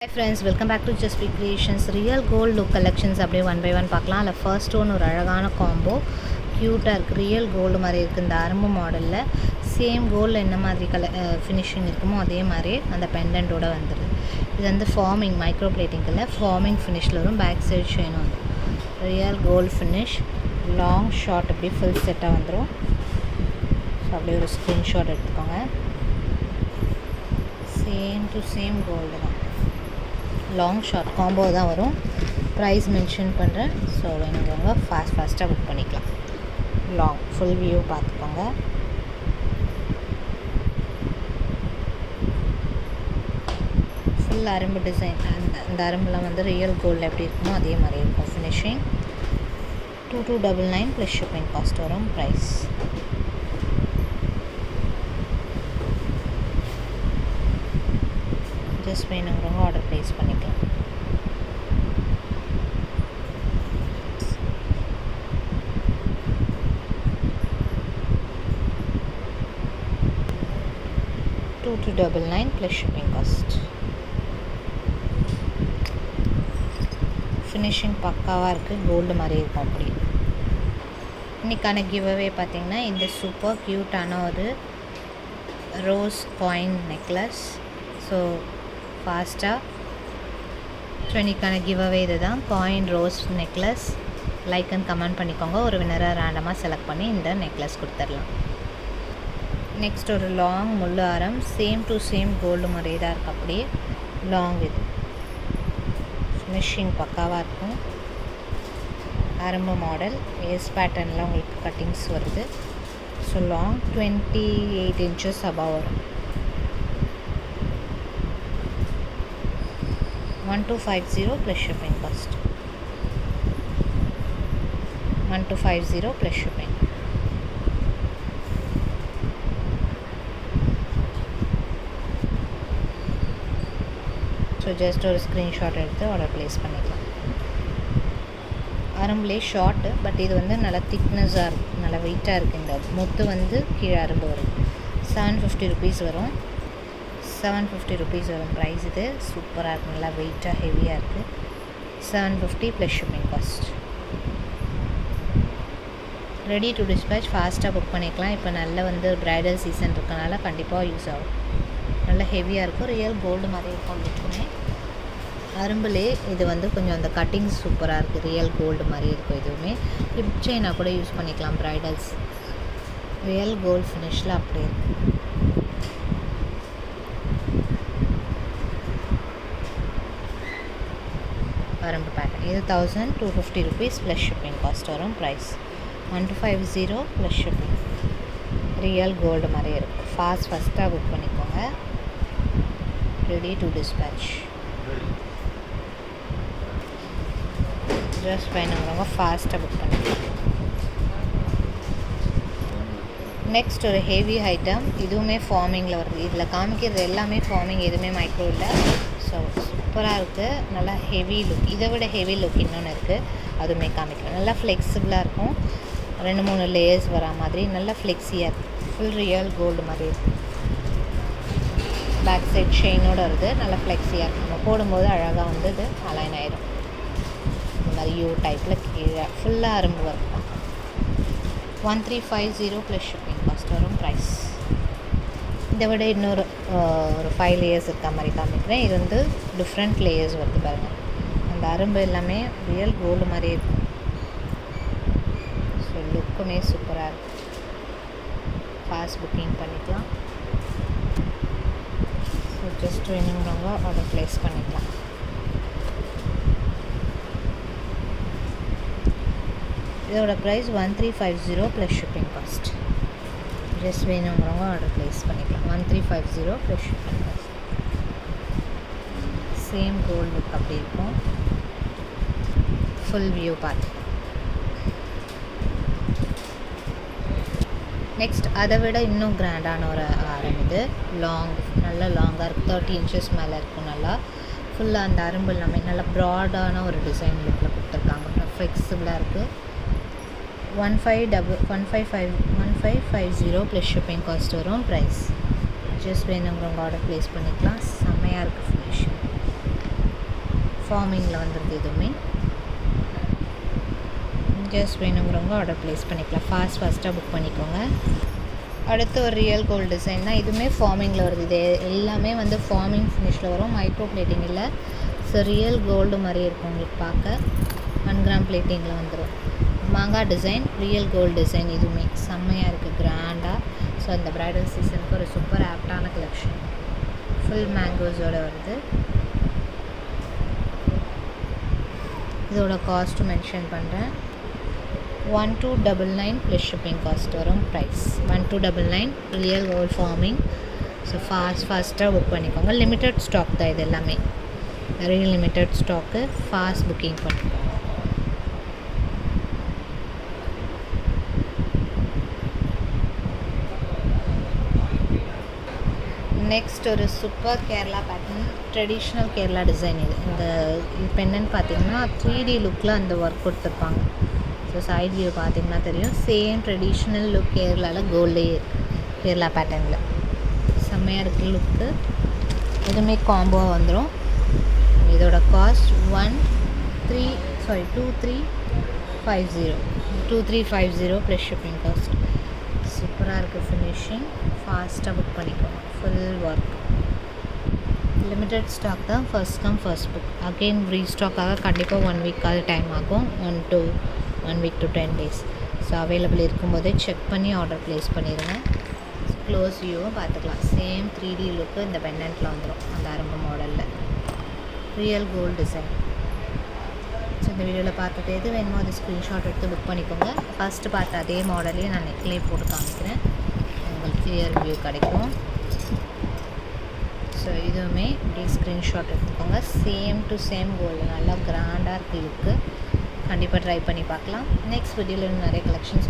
Hi friends, welcome back to Just Be Creations. Real gold look collections அப்படியே one by one பார்க்கலாம். அதில் first one ஒரு அழகான combo க்யூட்டாக இருக்குது. ரியல் கோல்டு மாதிரி இருக்குது. இந்த அரும்பு மாடலில் சேம் கோல்டில் என்ன மாதிரி ஃபினிஷிங் இருக்குமோ அதே மாதிரி அந்த பெண்டன்ட்டோடு வந்துடுது. இது வந்து ஃபார்மிங் மைக்ரோ பிளேட்டிங்கில் ஃபார்மிங் ஃபினிஷில் வரும். பேக் சைடு செயினும் வந்து real gold finish long short அப்படி ஃபுல் செட்டாக வந்துடும். ஸோ அப்படியே ஒரு ஸ்க்ரீன்ஷாட் எடுத்துக்கோங்க. சேம் டு சேம் கோல்டு தான், லாங் ஷார்ட் காம்போ தான் வரும். ப்ரைஸ் மென்ஷன் பண்ணுறேன். ஸோ வேணுங்கிறவங்க ஃபாஸ்ட்டாக புக் பண்ணிக்கலாம். லாங் ஃபுல் வியூ பார்த்துக்கோங்க. ஃபுல் அரும்பு டிசைன், அந்த அரும்புலாம் வந்து ரியல் கோல்டில் எப்படி இருக்குமோ அதே மாதிரி இருக்கும். ஃபினிஷிங் 2299 ப்ளஸ் ஷிப்பிங் காஸ்ட் வரும். ப்ரைஸ் ஜஸ்ட் வேணுங்கிறவங்க ஆர்டர் ப்ளேஸ் பண்ணிக்கலாம். $2299 ப்ளஸ் ஷிப்பிங் காஸ்ட். ஃபினிஷிங் பக்காவாக இருக்குது, கோல்டு மாதிரி இருக்கும். அப்படி இன்றைக்கான கிவ்அவே பார்த்திங்கன்னா இந்த சூப்பர் க்யூட்டான ஒரு ரோஸ் காயின் நெக்லஸ். ஸோ ஃபாஸ்ட்டாக ட்ரெண்டிக்கான கிவ்அவே இது தான். Coin rose necklace. Like and comment பண்ணிக்கோங்க. ஒரு வினராக ரேண்டமாக செலக்ட் பண்ணி இந்த நெக்லஸ் கொடுத்துடலாம். நெக்ஸ்ட் ஒரு லாங் முள்ளு ஆரம், சேம் டு சேம் கோல்டு மாதிரியே தான் இருக்குது. அப்படியே லாங் இது ஃபினிஷிங் பக்காவாக இருக்கும். அரும்பு மாடல் ஏஸ் பேட்டர்னில் உங்களுக்கு கட்டிங்ஸ் வருது. ஸோ லாங் 28 inches above வரும். 1250 plus shipping cost. 1250 plus shipping. So just ஒரு ஸ்க்ரீன்ஷாட் எடுத்து ஆர்டர் ப்ளேஸ் பண்ணிக்கலாம். அரும்புலே ஷார்ட்டு, பட் இது வந்து நல்லா திக்னஸாக இருக்குது, நல்லா வெயிட்டாக இருக்குது. இந்த முத்து வந்து கீழே அரும்பு வரும். 750 rupees வரும். 750 rupees வரும் ப்ரைஸ். இது சூப்பராக இருக்குது, நல்லா வெயிட்டாக ஹெவியாக இருக்குது. 750 plus shipping cost. Ready to dispatch, ஃபாஸ்ட்டாக புக் பண்ணிக்கலாம். இப்போ நல்ல வந்து ப்ரைடல் சீசன் இருக்கனால கண்டிப்பாக யூஸ் ஆகும். நல்லா ஹெவியாக இருக்கும், ரியல் கோல்டு மாதிரி இருக்கும். லுக்குமே அரும்புலே இது வந்து கொஞ்சம் அந்த கட்டிங்ஸ் சூப்பராக இருக்குது, ரியல் கோல்டு மாதிரி இருக்கும். இதுவுமே ஹிப் செயினாக கூட யூஸ் பண்ணிக்கலாம். ப்ரைடல்ஸ் ரியல் கோல்டு ஃபினிஷில் அப்படியே இருக்குது. அரும்பு பேட்டர்ன் இது 1250 rupees ப்ளஸ் ஷிப்பிங் காஸ்ட் வரும். Price 1250 plus shipping. Real gold மாதிரி இருக்கும். ஃபஸ்ட்டாக புக் பண்ணிக்கோங்க. Ready to dispatch. ஜஸ்ட் வேணுங்கிறவங்க ஃபாஸ்ட்டாக புக் பண்ணிக்கலாம். நெக்ஸ்ட் ஒரு ஹெவி ஐட்டம், இதுவுமே ஃபார்மிங்கில் வருது. இதில் காமிக்கிறது எல்லாமே ஃபார்மிங், எதுவுமே மைக்ரோ இல்லை. ஸோ சூப்பராக இருக்குது, நல்லா ஹெவி லுக். இதை விட ஹெவி லுக் இன்னொன்று இருக்குது, அதுவுமே காமிக்கிறேன். நல்லா ஃப்ளெக்சிபிளாக இருக்கும். 2-3 லேயர்ஸ் வரா மாதிரி நல்லா ஃப்ளெக்ஸியாக இருக்குது. ஃபுல் ரியல் கோல்டு மாதிரி இருக்குது. பேக் சைட் செயினோடு வருது. நல்லா ஃப்ளெக்ஸியாக இருக்கும். நம்ம போடும்போது அழகாக வந்து இது அலைன் ஆயிடும். இந்த மாதிரி யூ டைப்பில் கீழே ஃபுல்லாக அரும்பு ஒர்க் தான். 1350 ப்ளஸ் ஷிப்பிங் காஸ்ட் வரும். ப்ரைஸ் இதை விட இன்னொரு ஒரு 5 லேயர்ஸ் இருக்க மாதிரி காமிக்கிறேன். இது வந்து டிஃப்ரெண்ட் லேயர்ஸ் வருது பாருங்கள். அந்த அரும்பு எல்லாமே ரியல் கோல்டு மாதிரி இருக்கும். ஸோ லுக்குமே சூப்பராக இருக்கும். ஃபாஸ்ட் புக்கிங் பண்ணிக்கலாம். ஸோ ஜஸ்ட் வேணுங்கிறவங்க ஆர்டர் ப்ளேஸ் பண்ணிக்கலாம். இதோட price 1350 plus shipping cost. Just வேணுங்கிறவங்க ஆர்டர் ப்ளேஸ் பண்ணிக்கலாம். 1350 plus shipping cost. Same gold look அப்படி இருக்கும். ஃபுல் வியூ பார்த்து நெக்ஸ்ட் அதை விட இன்னும் கிராண்டான ஒரு ஆரம். இது லாங், நல்லா லாங்காக இருக்குது. 30 inches மேலே இருக்கும். நல்லா ஃபுல்லாக அந்த அரும்பு எல்லாமே நல்லா ப்ராடான ஒரு டிசைன் லுக்கில் கொடுத்துருக்காங்க. ஃப்ளெக்சிபிளாக இருக்குது. 1550 ப்ளஸ் ஷிப்பிங் காஸ்ட் வரும். ப்ரைஸ் ஜஸ்ட் வேணுங்கிறவங்க ஆர்டர் ப்ளேஸ் பண்ணிக்கலாம். செம்மையாக இருக்குது ஃபினிஷிங். ஃபார்மிங்கில் வந்துடுது எதுவுமே. ஜஸ்ட் வேணுங்கிறவங்க ஆர்டர் ப்ளேஸ் பண்ணிக்கலாம். ஃபாஸ்ட்டாக புக் பண்ணிக்கோங்க. அடுத்து ஒரு ரியல் கோல்டு டிசைன் தான். இதுவுமே ஃபார்மிங்கில் வருது. இது எல்லாமே வந்து ஃபார்மிங் ஃபினிஷில் வரும், மைக்ரோ பிளேட்டிங் இல்லை. ஸோ ரியல் கோல்டு மாதிரி இருக்கும் உங்களுக்கு பார்க்க. 1 கிராம் பிளேட்டிங்கில் வந்துடும். மாங்காய் டிசைன், ரியல் கோல்டு டிசைன். இதுவுமே செம்மையாக இருக்குது, கிராண்டாக. ஸோ இந்த ப்ரைடல் சீசனுக்கு ஒரு சூப்பர் ஆப்டான கலெக்ஷன். ஃபுல் மேங்கோஸோடு வருது. இதோட காஸ்ட்டு மென்ஷன் பண்ணுறேன். 1299 ப்ளஸ் ஷிப்பிங் காஸ்ட் வரும். Price 1299. Real gold forming. So ஃபாஸ்ட்டாக புக் பண்ணிக்கோங்க. லிமிட்டட் ஸ்டாக் தான் இது எல்லாமே, நிறைய லிமிட்டட் ஸ்டாக்கு. ஃபாஸ்ட் புக்கிங் பண்ணிக்கோங்க. நெக்ஸ்ட் ஒரு super Kerala pattern, traditional Kerala design. இது இந்த பெண்ணன்னு பார்த்தீங்கன்னா 3D லுக்கில் அந்த ஒர்க் கொடுத்துருப்பாங்க. ஸோ சைட் வியூ பார்த்தீங்கன்னா தெரியும். சேம் ட்ரெடிஷ்னல் லுக் கேரளாவில் கோல்டே கேரளா பேட்டர்னில் செம்மையாக இருக்கிற லுக்கு. எதுவுமே காம்போவாக வந்துடும். இதோட காஸ்ட் 2350 ப்ளஸ் ஷிப்பிங் காஸ்ட். சூப்பராக இருக்குது ஃபினிஷிங். ஃபாஸ்ட்டாக புக் பண்ணிக்கோங்க. Full work. லிமிட்டட் ஸ்டாக் தான். First come first book. Again ரீஸ்டாக்காக கண்டிப்பாக 1 வீக்காவது டைம் ஆகும். 1 week to 10 days. So available இருக்கும்போதே செக் பண்ணி ஆர்டர் ப்ளேஸ் பண்ணிடுங்க. க்ளோஸ் வியூவும் பார்த்துக்கலாம். சேம் 3D லுக்கு இந்த பெண்டன்ட்டில் வந்துடும், அந்த அரம்பு மாடலில். Real gold design. ஸோ இந்த வீடியோவில் பார்த்துட்டு எது வேணுமோ அது ஸ்க்ரீன்ஷாட் எடுத்து புக் பண்ணிக்கோங்க. ஃபஸ்ட்டு பார்த்த அதே மாடலையும் நான் நெக்லேயே போட்டு காமிக்கிறேன், உங்களுக்கு கிளியர் வியூ கிடைக்கும். ஸோ இதுவுமே இப்படி ஸ்க்ரீன்ஷாட் எடுத்துக்கோங்க. சேம் டு சேம் கோல்டு, நல்லா கிராண்டாக இருக்குது லுக்கு. கண்டிப்பாக ட்ரை பண்ணி பார்க்கலாம். நெக்ஸ்ட் வீடியோவில் நிறைய கலெக்ஷன்ஸ்